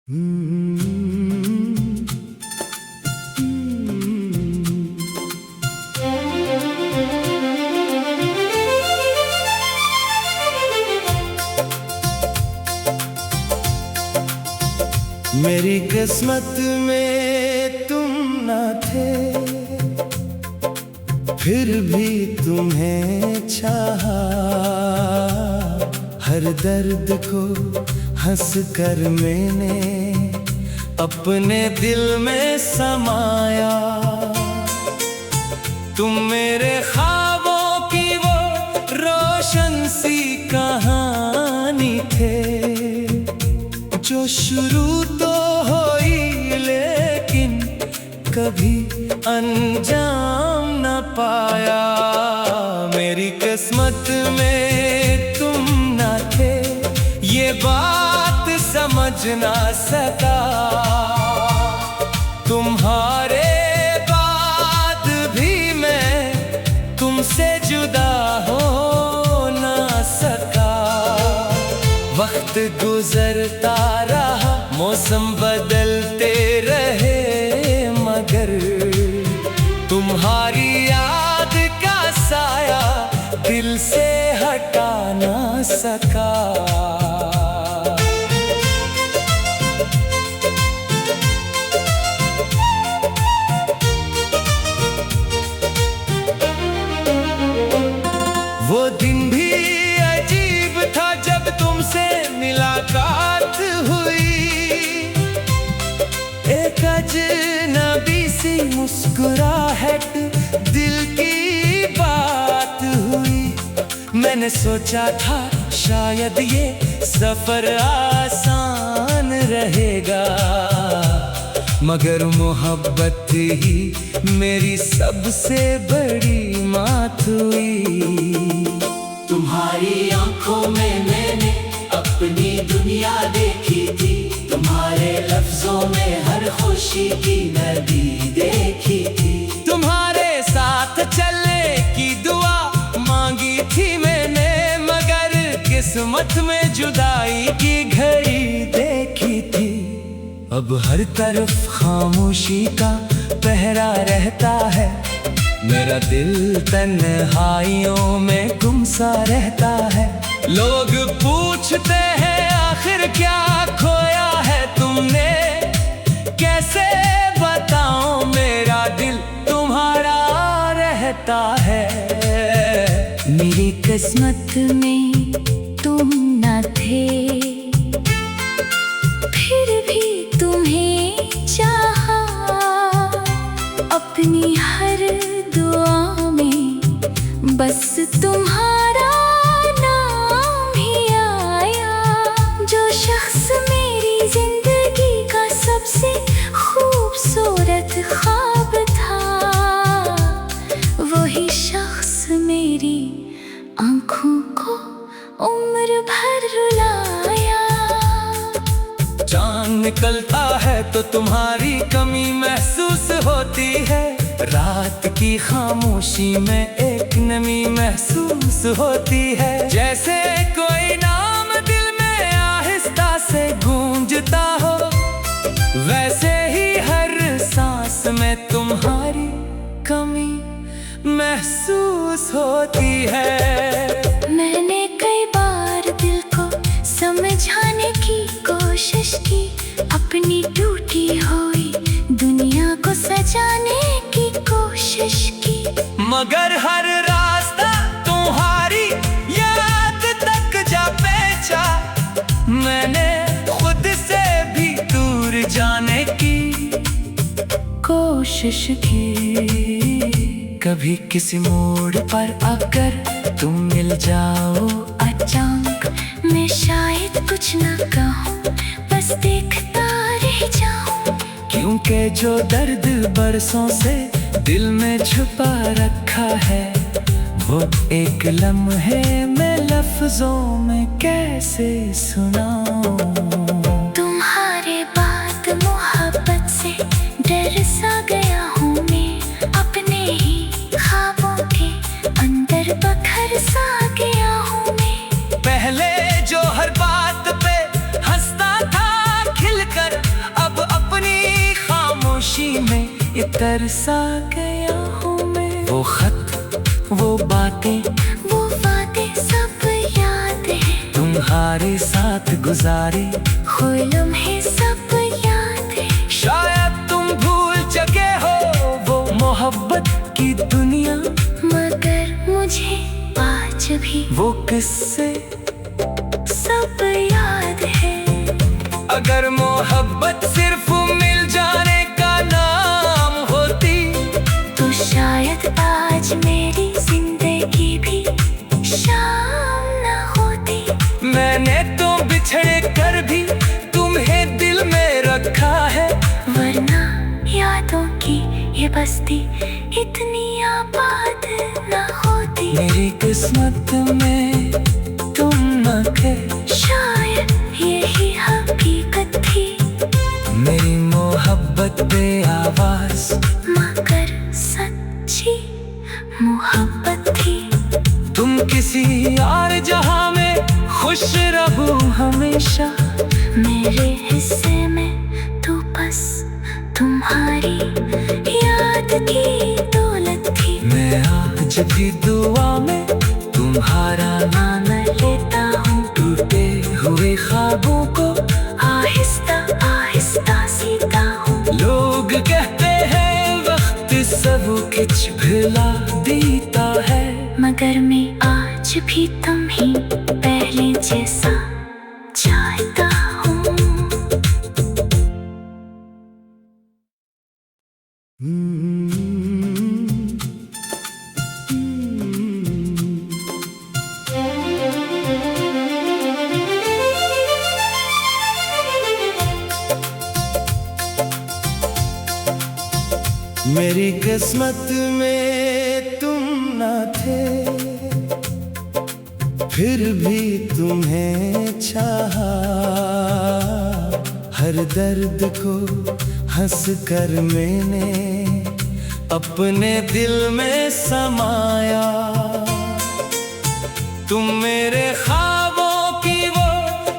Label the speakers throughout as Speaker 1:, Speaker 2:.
Speaker 1: मेरी किस्मत में तुम ना थे, फिर भी तुम्हें चाहा। हर दर्द को हंस कर मैंने अपने दिल में समाया। तुम मेरे ख्वाबों की वो रोशन सी कहानी थे, जो शुरू तो हुई लेकिन कभी अंजाम न पाया। मेरी किस्मत में तुम न थे, ये बात समझ ना सका। तुम्हारे बाद भी मैं तुमसे जुदा हो ना सका। वक्त गुजरता रहा, मौसम बदलते रहे, मगर तुम्हारी याद का साया दिल से हटा ना सका। वो दिन भी अजीब था जब तुमसे मुलाकात हुई। एक अजनबी सी मुस्कुराहट दिल की बात हुई। मैंने सोचा था शायद ये सफर आसान रहेगा, मगर मोहब्बत ही मेरी सबसे बड़ी मात हुई।
Speaker 2: तुम्हारी आंखों में मैंने अपनी दुनिया देखी थी, तुम्हारे लफ्जों में हर खुशी की नदी देखी थी।
Speaker 1: तुम्हारे साथ चलने की दुआ मांगी थी मैंने, मगर किस्मत में जुदाई की घड़ी देखी थी। अब हर तरफ खामोशी का पहरा रहता है, मेरा दिल तन्हाइयों में गुम सा रहता है। लोग पूछते हैं आखिर क्या खोया है तुमने, कैसे बताऊं मेरा दिल तुम्हारा रहता है।
Speaker 3: मेरी किस्मत में तुम न थे, फिर भी तुम्हें चाहा। अपनी हर दुआ में बस तुम्हारा नाम ही आया। जो शख्स मेरी जिंदगी का सबसे खूबसूरत ख्वाब था, वही शख्स मेरी आंखों को उम्र भर रुलाया।
Speaker 1: चांद निकलता है तो तुम्हारी कमी महसूस होती है, रात की खामोशी में एक नमी महसूस होती है। जैसे कोई नाम दिल में आहिस्ता से गूंजता हो, वैसे ही हर सांस में तुम्हारी कमी महसूस होती है।
Speaker 3: मैंने कई बार दिल को समझाने की कोशिश की, अपनी टूटी हुई दुनिया को सजाने की कोशिश की,
Speaker 1: मगर हर रास्ता तुम्हारी याद तक जा पहुंचा। मैंने खुद से भी दूर जाने की कोशिश की। कभी किसी मोड़ पर अगर तुम मिल जाओ अचानक,
Speaker 3: मैं शायद कुछ न कहूँ, बस देखता रह जाऊँ।
Speaker 1: क्योंकि जो दर्द बरसों से दिल में छुपा रखा है, वो एक लम्हे में लफ्जों में कैसे सुनाऊं।
Speaker 3: तुम्हारे बाद मोहब्बत से डर सा गया हूँ मैं, अपने ही ख्वाबों के अंदर बखर सा गया हूँ मैं।
Speaker 1: पहले जो हर बात पे हंसता था खिलकर, तरसा गया हूँ मैं। वो खत, वो बातें,
Speaker 3: वो वादे सब याद है।
Speaker 1: तुम्हारे साथ गुजारे
Speaker 3: खोए लम्हे सब याद है।
Speaker 1: शायद तुम भूल चुके हो वो मोहब्बत की दुनिया,
Speaker 3: मगर मुझे आज भी
Speaker 1: वो किस्से
Speaker 3: सब याद है।
Speaker 1: अगर मोहब्बत सिर्फ मिल जाने का नाम होती,
Speaker 3: तो शायद आज मेरी जिंदगी भी शाम न होती।
Speaker 1: मैंने तो बिछड़े कर भी तुम्हें दिल में रखा है,
Speaker 3: वरना यादों की ये बस्ती इतनी आबाद न होती।
Speaker 1: मेरी किस्मत में तुम न थे,
Speaker 3: शायद यही हकीकत थी।
Speaker 1: मेरी मोहब्बत बे आवाज,
Speaker 3: मगर सच्ची मोहब्बत थी।
Speaker 1: तुम किसी और जहां में खुश रहो हमेशा।
Speaker 3: मेरे हिस्से में तो बस तुम्हारी याद की दौलत थी।
Speaker 1: मैं आज भी दुआ में तुम्हारा नाम
Speaker 3: लेता हूँ
Speaker 1: टूटे हुए ख्वाबों को
Speaker 3: आहिस्ता आहिस्ता सीता हूँ।
Speaker 1: लोग कहते हैं वक्त सब कुछ भुला देता है,
Speaker 3: मगर मैं आज भी तुम ही पहले जैसा चाहता हूँ।
Speaker 2: मेरी किस्मत में तुम न थे, फिर भी तुम्हें चाहा। हर दर्द को हंस कर मैंने अपने दिल में समाया। तुम मेरे ख्वाबों की वो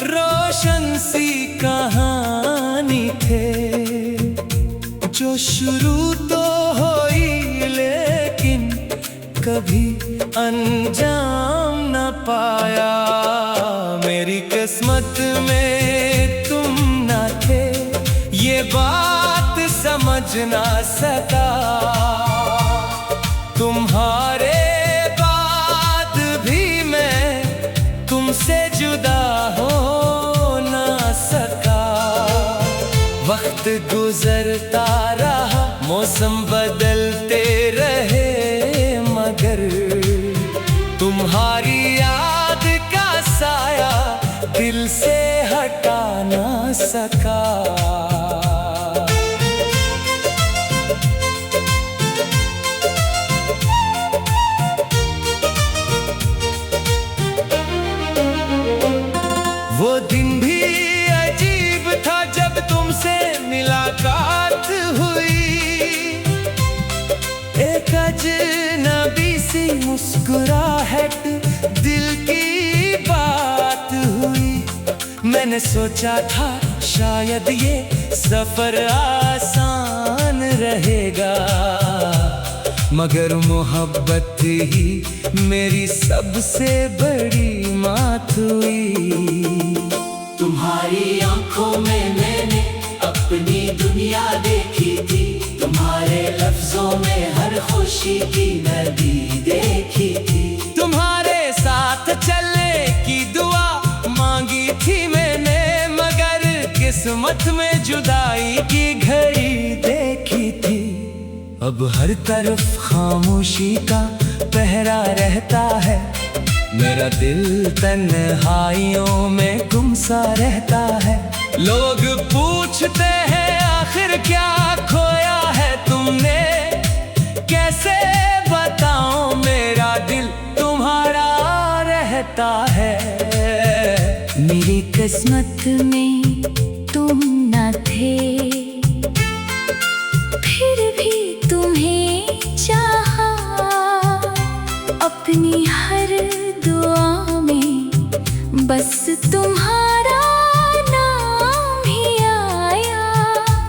Speaker 2: रोशन सी कहानी थे, जो शुरू तो हुई लेकिन कभी अंजाम न पाया। मेरी किस्मत में तुम न थे, ये बात समझ ना सका। तुम्हारे बाद भी मैं तुमसे जुदा हो ना सका। वक्त गुजरता रहा, मौसम बदलते रहे, मगर तुम्हारी याद का साया दिल से हटा ना सका। वो दिन भी अजीब था जब तुमसे मुलाकात हुई। एक अजनबी सी मुस्कुराहट दिल की बात हुई। मैंने सोचा था शायद ये सफर आसान रहेगा, मगर मोहब्बत ही मेरी सबसे बड़ी मात हुई। तुम्हारी आंखों में मैंने अपनी दुनिया देखी थी, तुम्हारे लफ्जों में हर खुशी की नदी देखी थी।
Speaker 1: तुम्हारे साथ चलने की दुआ मांगी थी मैंने, मगर किस्मत में जुदाई की घड़ी देखी थी। अब हर तरफ खामोशी का पहरा रहता है, मेरा दिल तन्हाइयों में गुमसा रहता है। लोग पूछते हैं आखिर क्या खोया है तुमने, कैसे बताऊं मेरा दिल तुम्हारा रहता है।
Speaker 3: मेरी किस्मत में तुम न थे, फिर भी तुम्हें चाहा। अपनी हर दुआ में बस तुम्हारा नाम ही आया।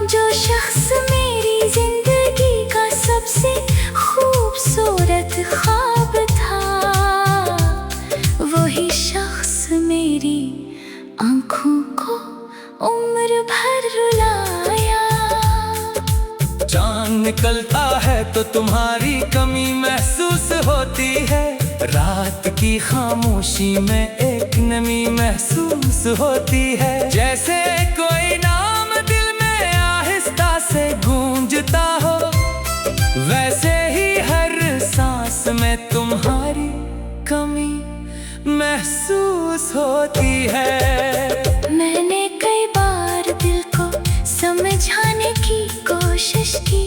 Speaker 3: जो शख्स मेरी जिंदगी
Speaker 1: निकलता है तो तुम्हारी कमी महसूस होती है। रात की खामोशी में एक नमी महसूस होती है, जैसे कोई नाम दिल में आहिस्ता से गूंजता हो। वैसे ही हर सांस में तुम्हारी कमी महसूस होती है।
Speaker 3: मैंने कई बार दिल को समझाने की कोशिश की,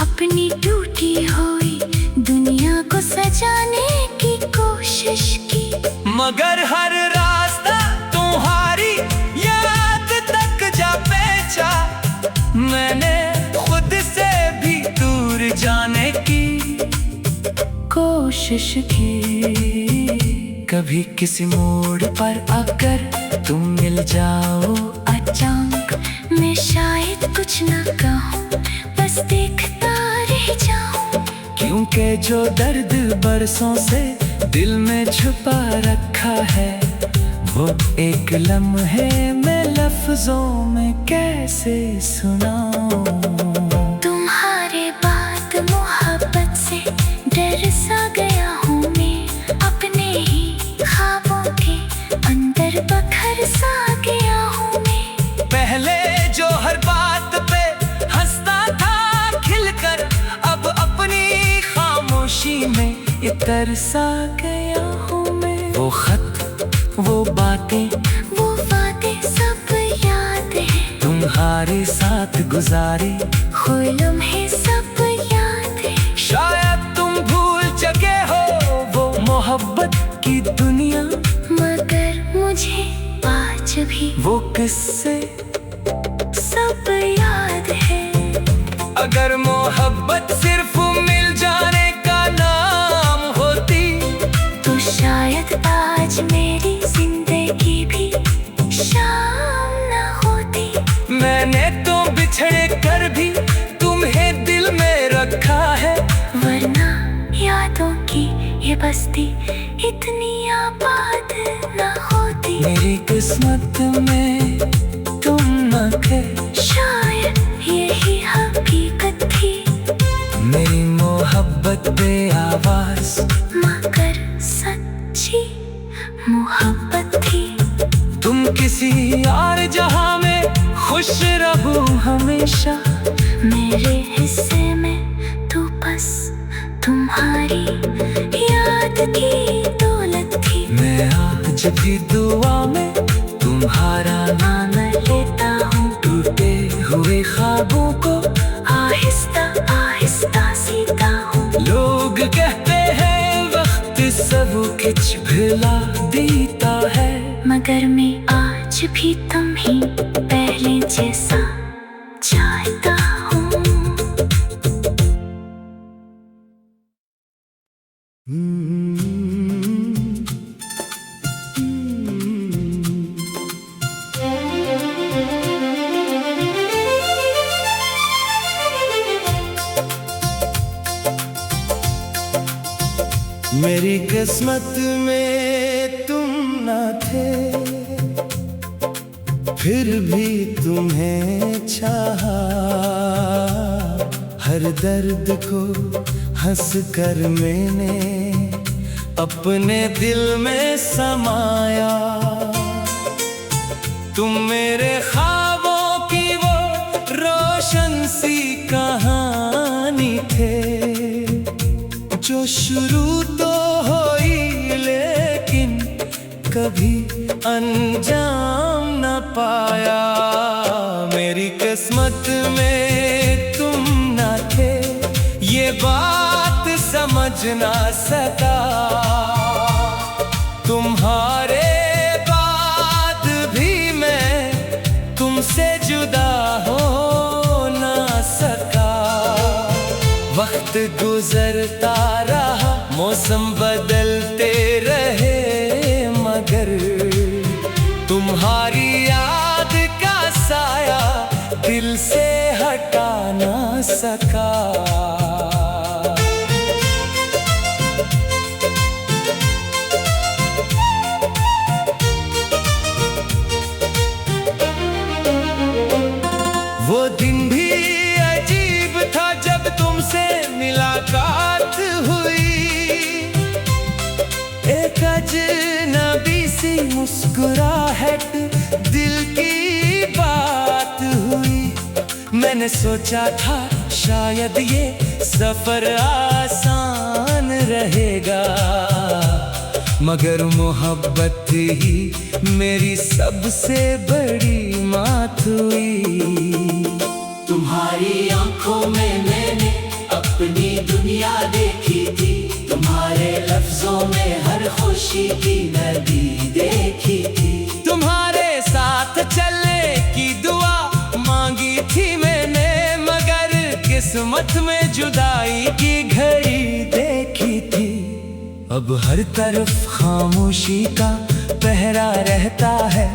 Speaker 3: अपनी टूटी हुई दुनिया को सजाने की कोशिश की,
Speaker 1: मगर हर रास्ता तुम्हारी याद तक जा पहुंचा। मैंने खुद से भी दूर जाने की कोशिश की। कभी किसी मोड़ पर आकर तुम मिल जाओ अचानक,
Speaker 3: मैं शायद कुछ न कहूँ, बस देखता रह जाऊँ।
Speaker 1: क्योंकि जो दर्द बरसों से दिल में छुपा रखा है, वो एक लम्हे में लफ्जों में कैसे सुनाऊं।
Speaker 3: तुम्हारे बाद मोहब्बत से डर सा गया हूँ मैं, अपने ही ख्वाबों के अंदर बखर सा गया हूँ मैं।
Speaker 1: पहले जो हर बात पे हंसता था खिलकर, अब अपनी खामोशी में ये तरसा गया हूँ मैं। वो खत, वो बातें,
Speaker 3: वो वादे सब याद है,
Speaker 1: तुम्हारे साथ गुजारे
Speaker 3: खोए लम्हे सब याद है।
Speaker 1: शायद तुम भूल चुके हो वो मोहब्बत की दुनिया,
Speaker 3: मगर मुझे आज भी
Speaker 1: वो किस्से
Speaker 3: सब याद है।
Speaker 1: अगर मोहब्बत सिर्फ मिल जाने का नाम होती,
Speaker 3: तो शायद आज मेरी जिंदगी भी शाम न होती।
Speaker 1: मैंने तो बिछड़े कर भी तुम्हें दिल में रखा है,
Speaker 3: वरना यादों की ये बस्ती इतनी आबाद न होती।
Speaker 1: मेरी किस्मत में तुम न थे,
Speaker 3: शायद यही हकीकत थी,
Speaker 1: मेरी मोहब्बत बे आवाज
Speaker 3: मगर सच्ची मोहब्बत थी।
Speaker 1: तुम किसी और जहां में खुश रहो हमेशा,
Speaker 3: मेरे हिस्से में तो बस तुम्हारी याद की दौलत थी।
Speaker 1: मैं आज भी दुआ में तुम्हारा नाम
Speaker 3: लेता हूँ,
Speaker 1: टूटे हुए ख्वाबों को
Speaker 3: आहिस्ता आहिस्ता सीता हूँ।
Speaker 1: लोग कहते हैं वक्त सब कुछ भुला देता है,
Speaker 3: मगर मैं आज भी तुम ही पहले जैसा चाहता हूँ।
Speaker 1: मेरी किस्मत में तुम न थे, फिर भी तुम्हें चाहा। हर दर्द को हंस कर मैंने अपने दिल में समाया। तुम मेरे ख्वाबों की वो रोशन सी कहानी थे, जो शुरू तो हुई लेकिन कभी अंजाम न पाया। मेरी किस्मत में तुम न थे, ये बात समझ ना सका। तुम्हारे बाद भी मैं तुमसे जुदा हो ना सका। वक्त गुजरता रहा, मौसम बदलते रहे, मगर तुम्हारी याद का साया दिल से हटा ना सका। वो दिन भी अजीब था जब तुम मुस्कुराहट दिल की बात हुई। मैंने सोचा था शायद ये सफर आसान रहेगा, मगर मोहब्बत ही मेरी सबसे बड़ी मात हुई।
Speaker 2: तुम्हारी आंखों में मैंने अपनी दुनिया देखी थी, तुम्हारे लफ्जों में हर खुशी की नदी देखी थी।
Speaker 1: तुम्हारे साथ चलने की दुआ मांगी थी मैंने, मगर किस्मत में जुदाई की घड़ी देखी थी। अब हर तरफ खामोशी का पहरा रहता है,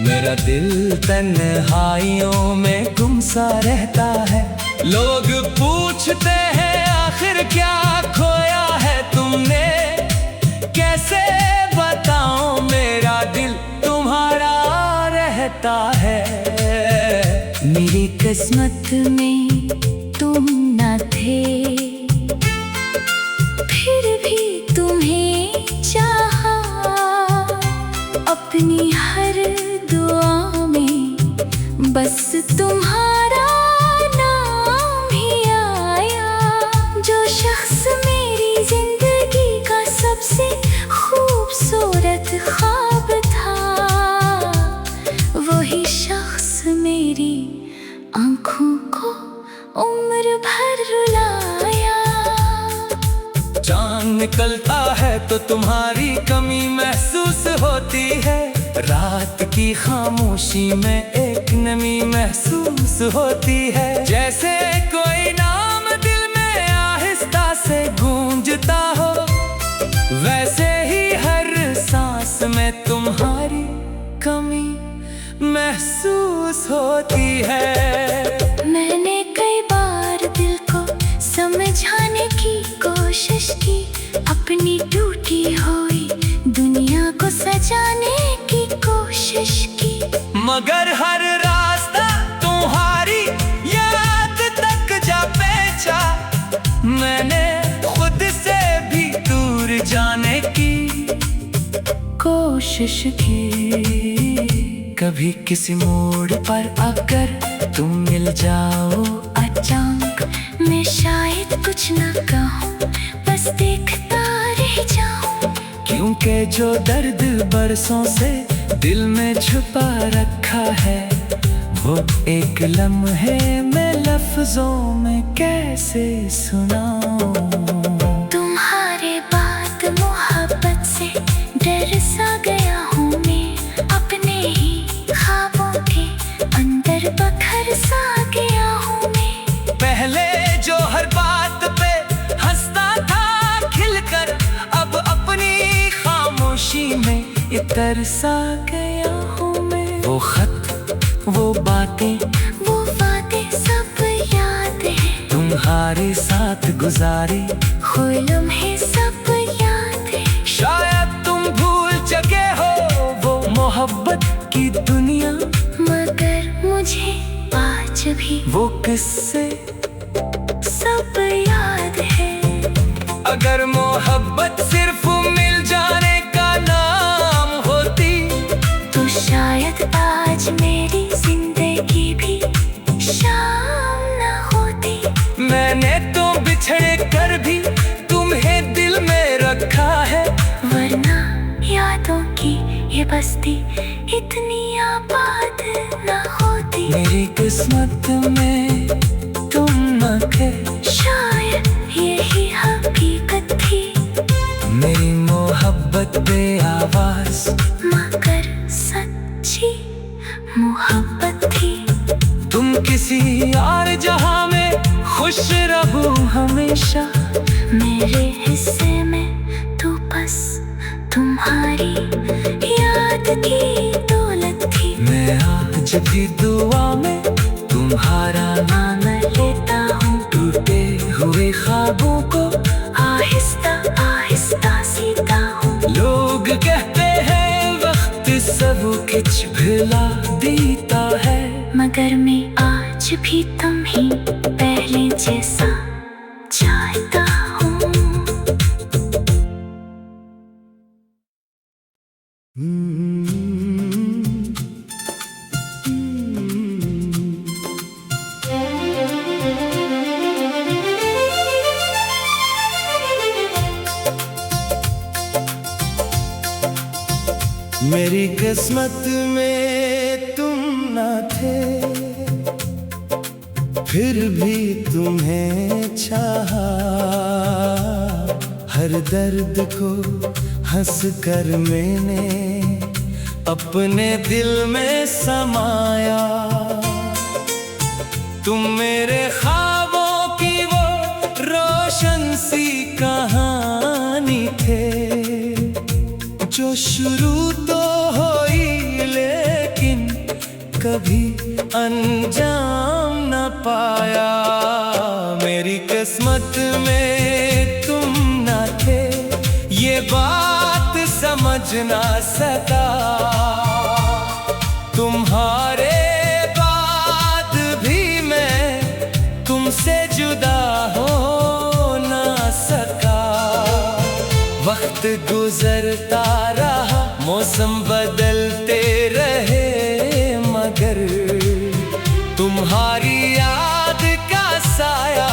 Speaker 1: मेरा दिल तन्हाइयों में गुमसा रहता है। लोग पूछते हैं आखिर क्या खोया है तुमने, कैसे बताऊं मेरा दिल तुम्हारा रहता है। मेरी किस्मत में तुम न थे, फिर भी तुम्हें चाहा। अपनी हर दुआ में बस तुम्हारा नाम ही आया। जो शख्स मेरी जिंदगी का सबसे खूबसूरत ख्वाब था, वही शख्स मेरी आंखों को उम्र भर रुलाया। चांद निकलता है तो तुम्हारी कमी महसूस होती है, रात की खामोशी में एक नमी महसूस होती है। जैसे कोई नाम दिल में आहिस्ता से गूंजता हो, वैसे ही हर सांस में तुम्हारी कमी महसूस होती है। मैंने कई बार दिल को समझाने की कोशिश की, अपनी टूटी हुई दुनिया को सजाने की कोशिश की, मगर हर रास्ता तुम्हारी याद तक जा पहुंचा। मैंने खुद से भी दूर जाने की कोशिश की। कभी किसी मोड़ पर अगर तुम मिल जाओ अचानक, मैं शायद कुछ न कहूँ, बस देखता रह जाऊँ। क्योंकि जो दर्द बरसों से दिल में छुपा रखा है, वो एक लम्हे में लफ्जों में कैसे सुनाऊं। तुम्हारे बाद मोहब्बत से डर सा गया हूँ मैं, अपने ही ख्वाबों के अंदर बखर सा गया हूँ मैं। पहले जो हर बात पे हंसता था खिलकर, अब अपनी खामोशी में ये तरसा गया हूँ मैं। वो खत, वो बातें सब याद है, तुम्हारे साथ गुजारे हुए लम्हे सब याद है। शायद तुम भूल चुके हो वो मोहब्बत की दुनिया, मगर मुझे आज भी वो किस्से सब याद है। अगर मोहब्बत सिर्फ मिल जाने का नाम होती, तो शायद आज मेरी जिंदगी भी शाम न होती। मैंने तो बिछड़े कर भी तुम्हें दिल में रखा है, वरना यादों की ये बस्ती इतनी आबाद न होती। मेरी किस्मत में तुम न थे, शायद यही हकीकत थी। मेरी मोहब्बत बे आवाज, मगर सच्ची मोहब्बत थी। तुम किसी और जहां में खुश रहो हमेशा, मेरे हिस्से में तो बस तुम्हारी याद की दौलत थी। मैं आज भी दुआ में तुम्हारा नाम लेता हूँ, टूटे हुए ख्वाबों को आहिस्ता आहिस्ता सीता हूँ। लोग कहते हैं वक्त सब कुछ भुला देता है, मगर मैं आज भी तुम ही पहले जैसा चाहता हूँ। मेरी किस्मत में तुम न थे, फिर भी तुम्हें चाहा। हर दर्द को हंस कर मैंने अपने दिल में समाया। तुम मेरे ख्वाबों की वो रोशन सी कहानी थे, जो शुरू तो हुई लेकिन कभी अंजाम न पाया। मेरी किस्मत में तुम न थे, ये बात समझ ना सका। तुम्हारे बाद भी मैं तुमसे जुदा हो ना सका। वक्त गुजरता रहा, मौसम बदलते रहे, मगर तुम्हारी याद का साया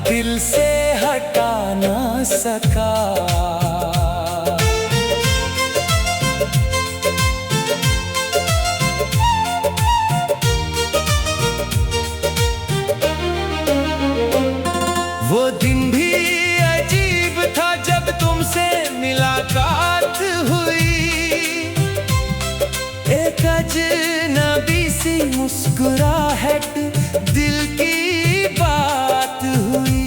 Speaker 1: दिल से हटा ना सका। वो दिन भी अजीब था जब तुमसे मुलाकात हुई। एक अजनबी सी मुस्कुराहट दिल की बात हुई।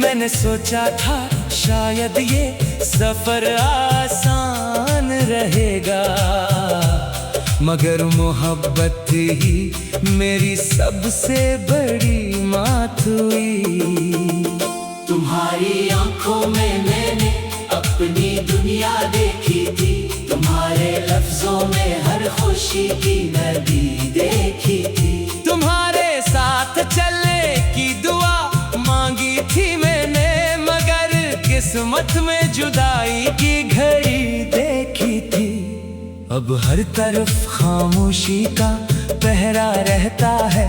Speaker 1: मैंने सोचा था शायद ये सफर आसान रहेगा, मगर मोहब्बत ही मेरी सबसे बड़ी मात हुई।
Speaker 2: तुम्हारी आंखों में मैंने अपनी दुनिया देखी थी, तुम्हारे लफ्जों में हर खुशी की नदी देखी थी।
Speaker 1: तुम्हारे साथ चलने की दुआ मांगी थी मैंने, मगर किस्मत में जुदाई की घड़ी देखी थी। अब हर तरफ खामोशी का पहरा रहता है,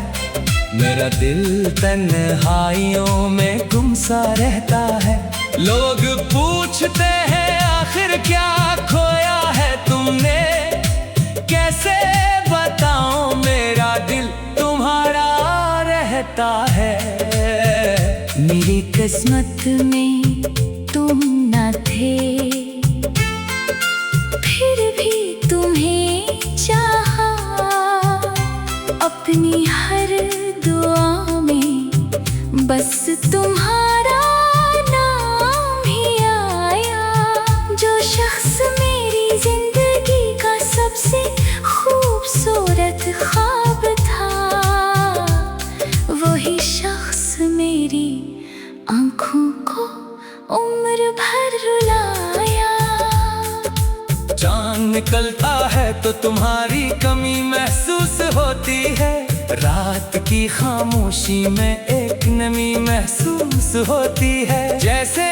Speaker 1: मेरा दिल तन्हाइयों में गुमसा रहता है। लोग पूछते हैं आखिर क्या खोया है तुमने, कैसे बताऊं मेरा दिल तुम्हारा रहता है।
Speaker 3: मेरी किस्मत में तुम न थे, फिर भी तुम्हें चाहा। अपनी हर दुआ में बस तुम्हारा नाम ही आया। जो शख्स मेरी जिंदगी का सबसे खूबसूरत ख्वाब था, वही शख्स मेरी आंखों को उम्र भर रुलाया।
Speaker 1: चांद निकलता है तो तुम्हारी कमी महसूस होती है, रात की खामोशी में एक नमी महसूस होती है। जैसे